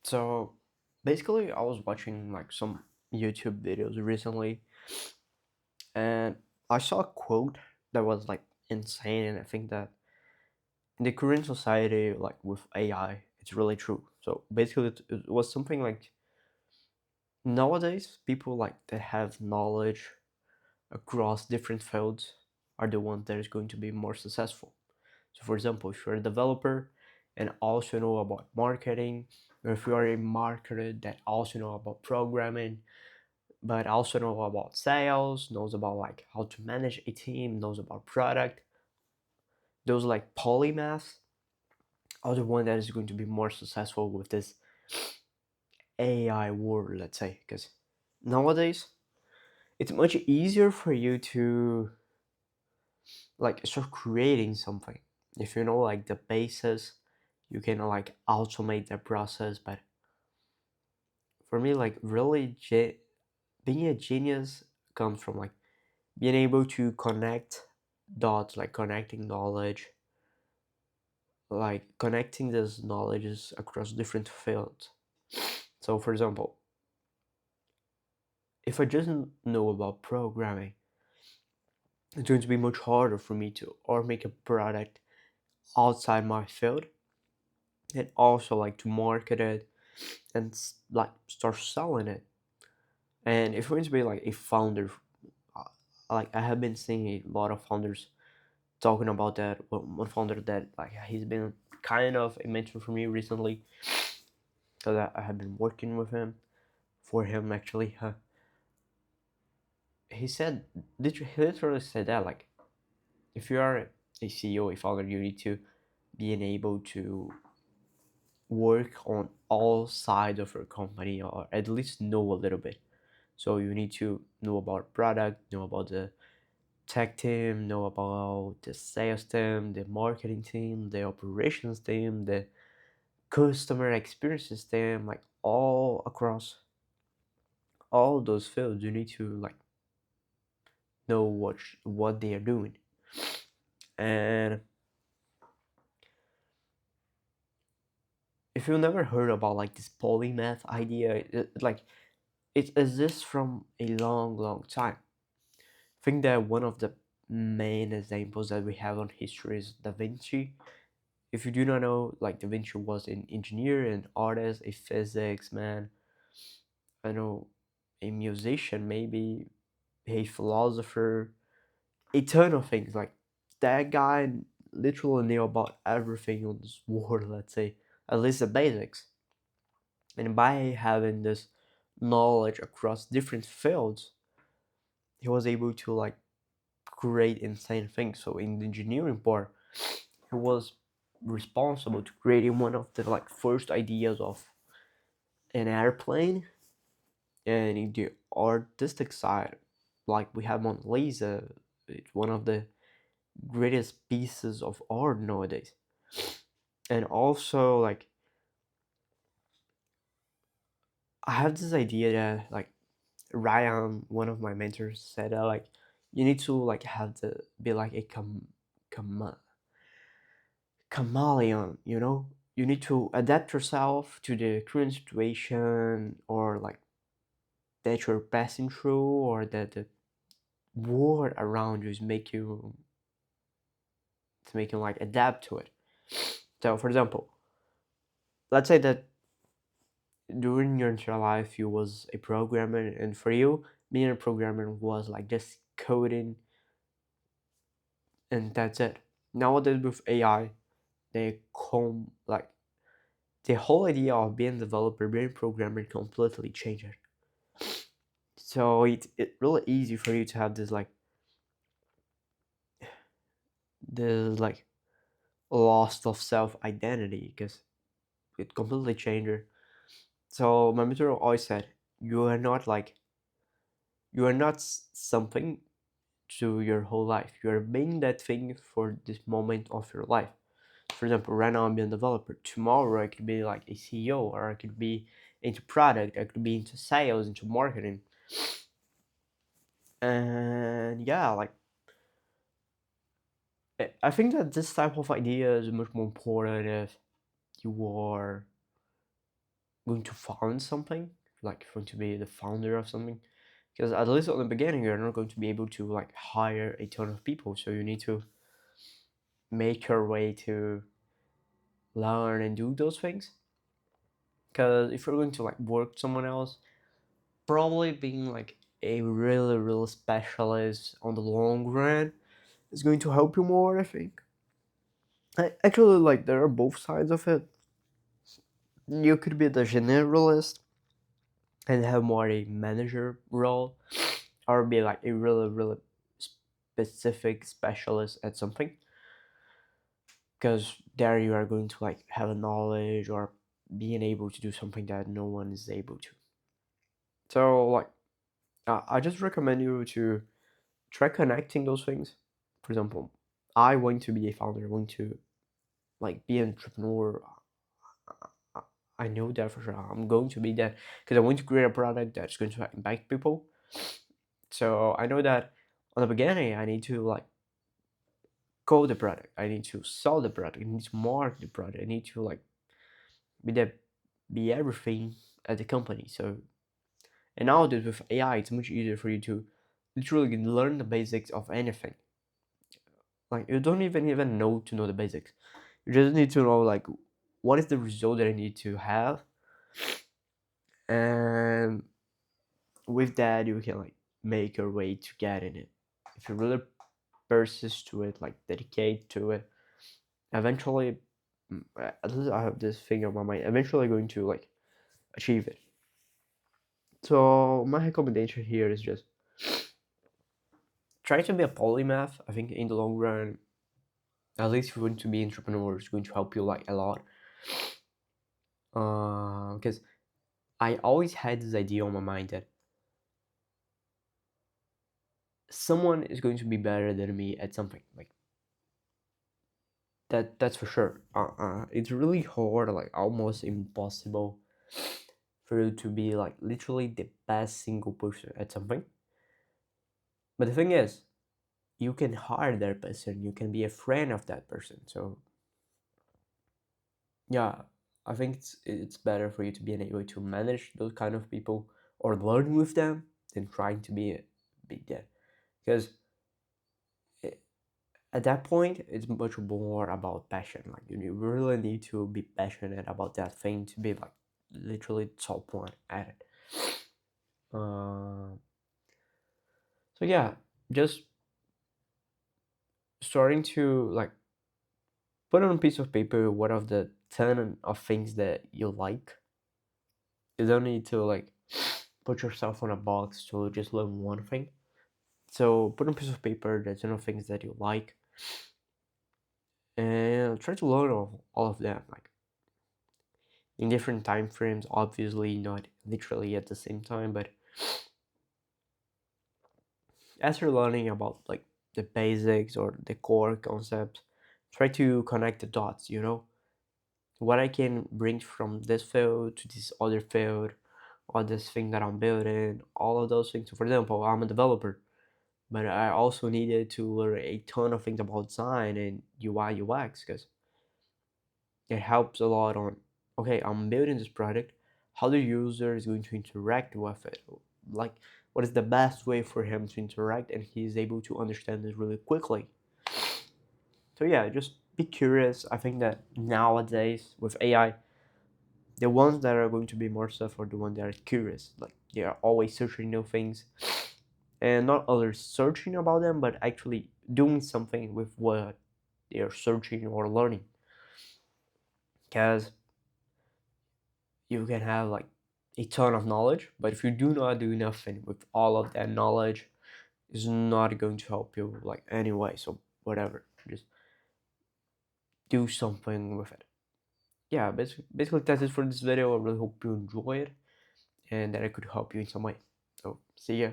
So basically, I was watching like some YouTube videos recently, and I saw a quote that was like insane, and I think that in the current society, like with AI, it's really true. So basically, it was something like nowadays, people like that have knowledge across different fields are the ones that is going to be more successful. So, for example, if you're a developer and also know about marketing, or if you are a marketer that also know about programming, but also know about sales, knows about like how to manage a team, knows about product, those like polymaths are the one that is going to be more successful with this AI world, let's say, because nowadays it's much easier for you to like start creating something. If you know like the basis, you can like automate the process. But for me, like really, being a genius comes from like being able to connect dots, like connecting knowledge, like connecting these knowledges across different fields. So, for example, if I just know about programming, it's going to be much harder for me to or make a product outside my field and also like to market it and like start selling it. And if you're going to be like a founder, uh, like I have been seeing a lot of founders talking about that. One founder that like he's been kind of a mentor for me recently because I have been working with him for him actually. He said he literally said that like if you are a CEO, a founder, you need to be able to work on all sides of your company or at least know a little bit. So you need to know about product, know about the tech team, know about the sales team, the marketing team, the operations team, the customer experiences team, like all across all those fields. You need to like know what they are doing. And if you never heard about like this polymath idea, like it exists from a long time. I think that one of the main examples that we have on history is Da Vinci. If you do not know, like Da Vinci was an engineer, an artist, a physics man, I know a musician, maybe a philosopher, a ton of things. Like that guy literally knew about everything on this world, let's say, at least the basics. And by having this knowledge across different fields, he was able to like create insane things. So in the engineering part, he was responsible to creating one of the like first ideas of an airplane. And in the artistic side, like we have Mona Lisa, it's one of the greatest pieces of art nowadays. And also like I have this idea that like Ryan, one of my mentors, said that like you need to like have to be like a cam- chameleon, you know? You need to adapt yourself to the current situation or like that you're passing through or that the world around you is make you to make you like adapt to it. So for example, let's say that during your entire life you was a programmer and for you being a programmer was like just coding and that's it. Nowadays with AI, they come like the whole idea of being a developer, being a programmer completely changed. So it really easy for you to have this like loss of self identity because it completely changed her. So my mentor always said, you are not like you are not something to your whole life. You are being that thing for this moment of your life. For example, right now I'm being a developer. Tomorrow I could be like a CEO or I could be into product, I could be into sales, into marketing. And yeah, like I think that this type of idea is much more important if you are going to found something, like if you want to be the founder of something, because at least at the beginning you're not going to be able to like hire a ton of people, so you need to make your way to learn and do those things. Because if you're going to like work someone else, probably being like a really specialist on the long run is going to help you more, I think. Actually, like there are both sides of it. You could be the generalist and have more a manager role, or be like a really specific specialist at something, because there you are going to like have a knowledge or being able to do something that no one is able to. So like I just recommend you to try connecting those things. For example, I want to be a founder, I want to like be an entrepreneur. I I know that for sure. I'm going to be that because I want to create a product that's going to impact people. So I know that on the beginning I need to like code the product, I need to sell the product, I need to market the product, I need to like be that be everything at the company. So and nowadays with AI, it's much easier for you to literally learn the basics of anything. Like you don't even know to know the basics. You just need to know like what is the result that I need to have, and with that you can like make your way to getting it. If you really persist to it, like dedicate to it, eventually, at least I have this thing on my mind. Eventually, going to like achieve it. So my recommendation here is just try to be a polymath. I think in the long run, at least if you want to be entrepreneur, it's going to help you like a lot. Because I always had this idea on my mind that someone is going to be better than me at something. Like that's for sure. It's really hard, like almost impossible, for you to be like literally the best single person at something. But the thing is, you can hire that person. You can be a friend of that person. So yeah, I think it's better for you to be able to manage those kind of people or learn with them than trying to be there, because at that point it's much more about passion. Like you really need to be passionate about that thing to be like literally top one at it. uh, so yeah, just starting to like put on a piece of paper what of the 10 of things that you like. You don't need to like put yourself on a box to just learn one thing. So put on a piece of paper the 10 of things that you like, and try to learn all of them, like in different time frames, obviously not literally at the same time, but as you're learning about like the basics or the core concepts, try to connect the dots, what I can bring from this field to this other field, or this thing that I'm building, all of those things. So for example, I'm a developer, but I also needed to learn a ton of things about design and UI UX, because it helps a lot on, okay, I'm building this product, how the user is going to interact with it, like what is the best way for him to interact, and he's able to understand it really quickly. So yeah, just be curious. I think that nowadays with AI, the ones that are going to be more stuff are the ones that are curious, like they are always searching new things, and not others searching about them, but actually doing something with what they are searching or learning. Because you can have like a ton of knowledge, but if you do not do nothing with all of that knowledge, it's not going to help you like anyway. So whatever, just do something with it. Yeah, basically that's it for this video. I really hope you enjoy it and that I could help you in some way. So see ya.